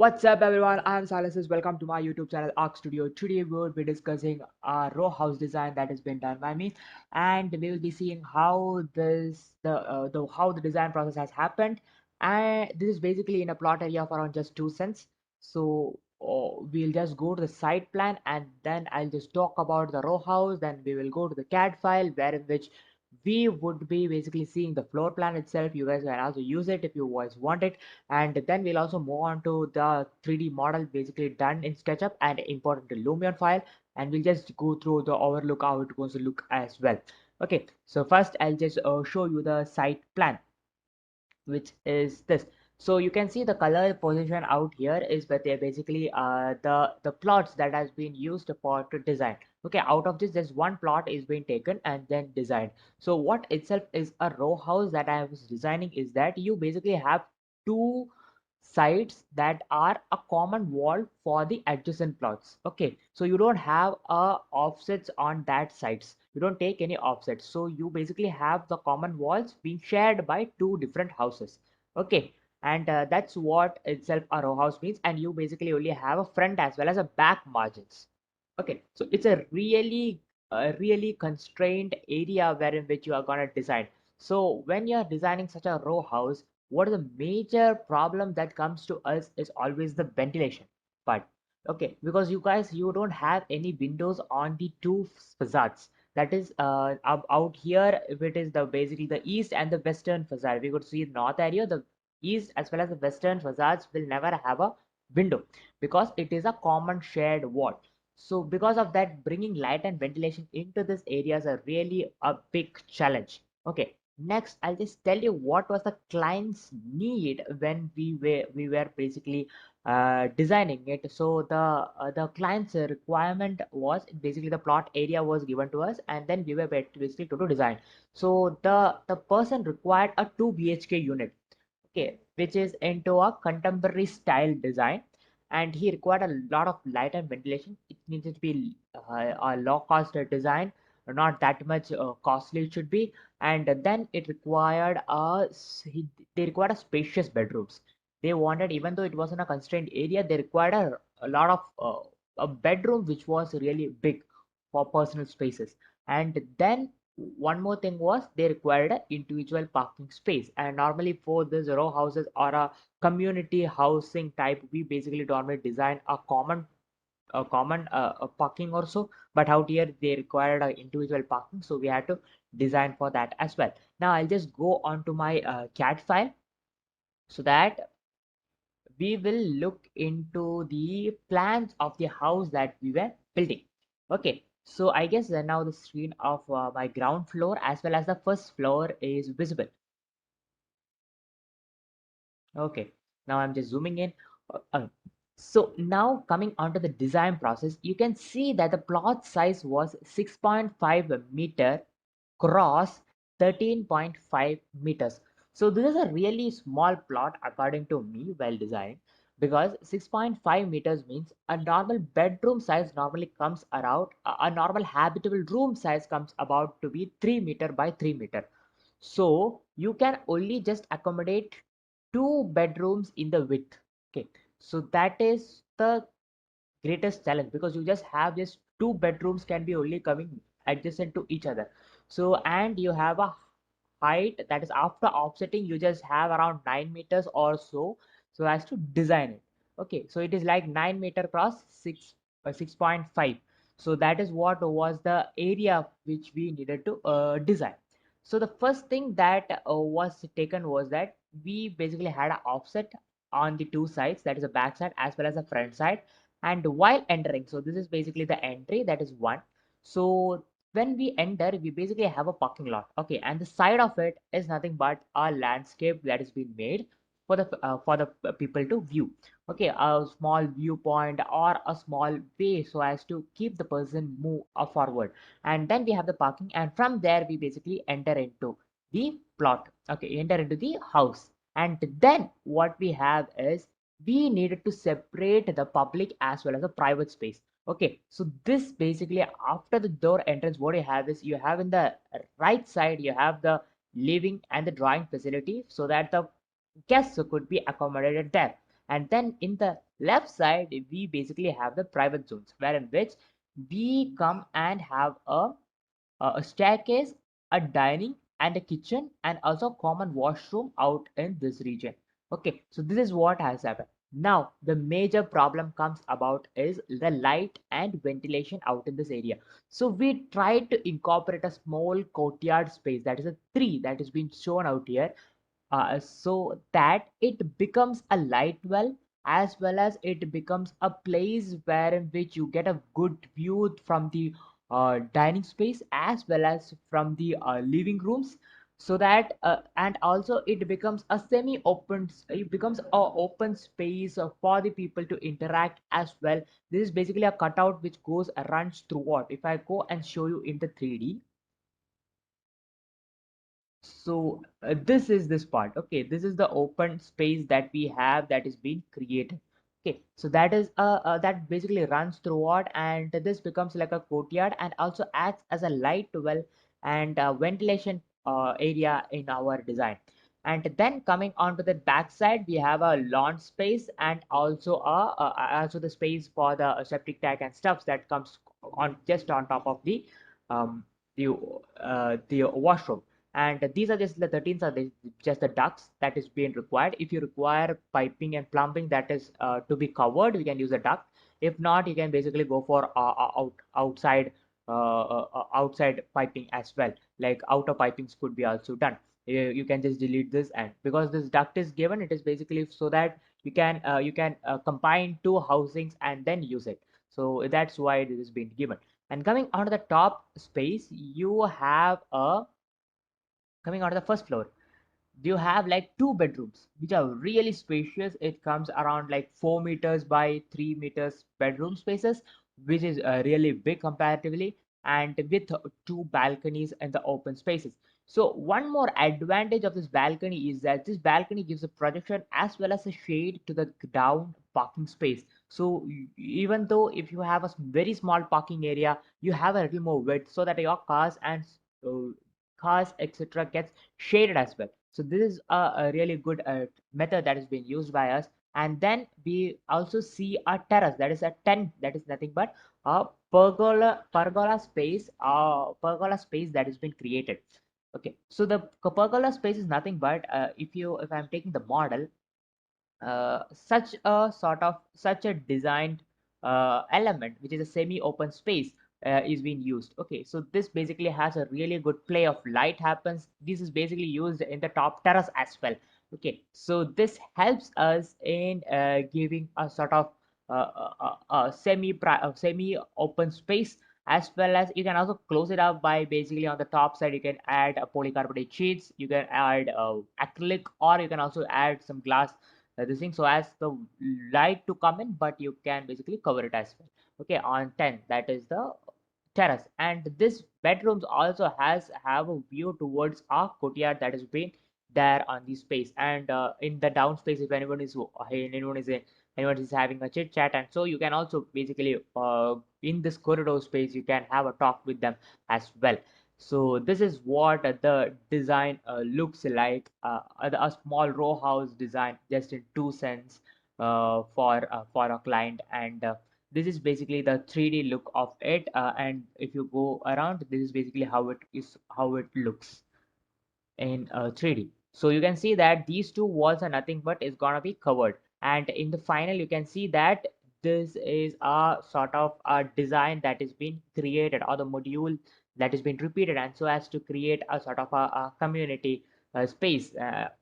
What's up, everyone? I'm Silas. Welcome to my YouTube channel, Arc Studio. Today, we will be discussing a row house design that has been done by me, and we will be seeing how how the design process has happened. And this is basically in a plot area of around just 2 cents. So we'll just go to the site plan, and then I'll just talk about the row house. Then we will go to the CAD file, where in which we would be basically seeing the floor plan itself. You guys can also use it if you guys want it, and then we'll also move on to the 3D model basically done in SketchUp and import into Lumion file, and we'll just go through the overlook how it goes to look as well. Okay, so first I'll just show you the site plan, which is this. So you can see the color position out here is where they're basically the plots that has been used for to design. Okay, out of this there's one plot is being taken and then designed. So what itself is a row house that I was designing is that you basically have two sides that are a common wall for the adjacent plots. Okay, so you don't have offsets on that sides, you don't take any offsets, so you basically have the common walls being shared by two different houses. Okay, and that's what itself a row house means, and you basically only have a front as well as a back margins. Okay, so it's a really constrained area wherein which you are going to design. So when you're designing such a row house, what is the major problem that comes to us is always the ventilation part. Okay, because you guys, you don't have any windows on the two facades. That is out here, if it is the basically the east and the western facade, we could see north area, the east as well as the western facades will never have a window because it is a common shared wall. So because of that, bringing light and ventilation into this area is a really a big challenge. Okay, next I'll just tell you what was the client's need when we were basically designing it. So the client's requirement was basically the plot area was given to us, and then we were basically to do design. So the person required a 2 BHK unit, okay, which is into a contemporary style design, and he required a lot of light and ventilation. It needed to be a low cost design, not that much costly it should be. And then it required they required a spacious bedrooms. They wanted, even though it was in a constrained area, they required a lot of a bedroom which was really big for personal spaces. And then one more thing was they required an individual parking space, and normally for these row houses or a community housing type, we basically normally design a parking also, but out here they required an individual parking, so we had to design for that as well. Now I'll just go on to my CAD file so that we will look into the plans of the house that we were building. Okay, so I guess now the screen of my ground floor as well as the first floor is visible. Okay, now I'm just zooming in. So now coming onto the design process, you can see that the plot size was 6.5 meter cross 13.5 meters. So this is a really small plot according to me while designing, because 6.5 meters means a normal bedroom size normally comes around a normal habitable room size comes about to be 3 meter by 3 meter. So you can only just accommodate two bedrooms in the width. Okay, so that is the greatest challenge, because you just have just two bedrooms can be only coming adjacent to each other. So and you have a height that is after offsetting, you just have around 9 meters or so, so as to design it. Okay, so it is like 9 meter cross 6.5. So that is what was the area which we needed to design. So the first thing that was taken was that we basically had an offset on the two sides, that is the back side as well as the front side. And while entering, so this is basically the entry, that is one. So when we enter, we basically have a parking lot. Okay, and the side of it is nothing but a landscape that has been made for the people to view. Okay, a small viewpoint or a small way so as to keep the person move forward. And then we have the parking, and from there we basically enter into the plot. Okay, enter into the house. And then what we have is we needed to separate the public as well as the private space. Okay, so this basically, after the door entrance, what you have is you have in the right side, you have the living and the drawing facility so that the guests could be accommodated there. And then in the left side we basically have the private zones, where in which we come and have a staircase, a dining, and a kitchen, and also common washroom out in this region. Okay, so this is what has happened. Now, the major problem comes about is the light and ventilation out in this area. So we tried to incorporate a small courtyard space, that is a tree that is being shown out here, so that it becomes a light well, as well as it becomes a place where in which you get a good view from the dining space as well as from the living rooms, so that and also it becomes a it becomes a open space for the people to interact as well. This is basically a cutout which goes runs throughout. If I go and show you in the 3D, so this is this part. Okay, this is the open space that we have that is being created. Okay, so that is that basically runs throughout, and this becomes like a courtyard and also acts as a light well and ventilation area in our design. And then coming on to the back side, we have a lawn space and also also the space for the septic tank and stuff that comes on just on top of um the the washroom. And these are just the 13s are just the ducts that is being required. If you require piping and plumbing that is to be covered, we can use a duct. If not, you can basically go for outside piping as well, like outer pipings could be also done. You can just delete this, and because this duct is given, it is basically so that you can combine two housings and then use it. So that's why it is being given. And coming onto the top space, you have a coming out of the first floor, you have like two bedrooms which are really spacious. It comes around like 4 meters by 3 meters bedroom spaces, which is really big comparatively, and with two balconies and the open spaces. So one more advantage of this balcony is that this balcony gives a projection as well as a shade to the down parking space. So even though if you have a very small parking area, you have a little more width so that your uh, cars etc gets shaded as well. So this is a really good method that is being used by us. And then we also see a terrace, that is a tent, that is nothing but a pergola space that has been created. Okay, so the pergola space is nothing but if I'm taking the model, such a designed element which is a semi-open space is being used. Okay, so this basically has a really good play of light happens. This is basically used in the top terrace as well. Okay, so this helps us in giving a sort of semi open space, as well as you can also close it up by basically on the top side you can add a polycarbonate sheets, you can add acrylic, or you can also add some glass this thing so as the light to come in, but you can basically cover it as well. Okay, on 10, that is the terrace. And this bedrooms also have a view towards our courtyard that has been there on the space. And in the down space, if anyone is having a chit chat, and so you can also basically in this corridor space you can have a talk with them as well. So this is what the design looks like, a small row house design just in 2 cents for a client. And this is basically the 3D look of it. And if you go around, this is basically how it looks in 3D. So you can see that these two walls are nothing but is gonna be covered. And in the final, you can see that this is a sort of a design that is being created, or the module that is being repeated, and so as to create a sort of a community space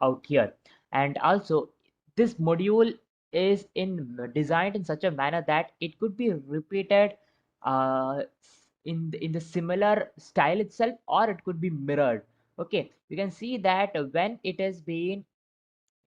out here. And also, this module is designed in such a manner that it could be repeated uh, in the similar style itself, or it could be mirrored. Okay, you can see that when it is being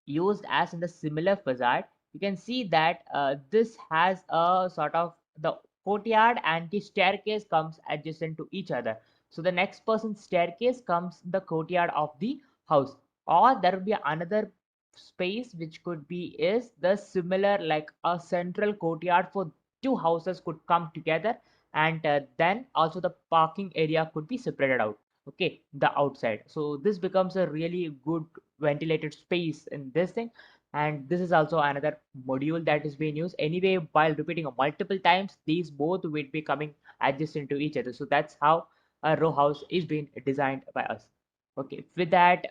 used as in the similar facade, you can see that this has a sort of the courtyard and the staircase comes adjacent to each other. So the next person's staircase comes the courtyard of the house, or there will be another space which could be is the similar like a central courtyard for two houses could come together. And then also the parking area could be separated out. Okay, the outside, so this becomes a really good ventilated space in this thing. And this is also another module that is being used anyway. While repeating multiple times, these both will be coming adjacent to each other. So that's how a row house is being designed by us. Okay, with that,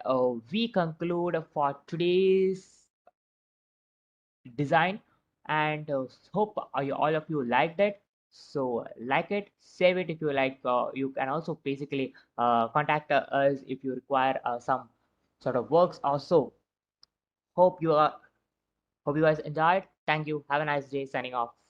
we conclude for today's design, and hope all of you liked it. So like it, save it if you like. You can also basically contact us if you require some sort of works also. Hope you are Hope you guys enjoyed. Thank you. Have a nice day. Signing off.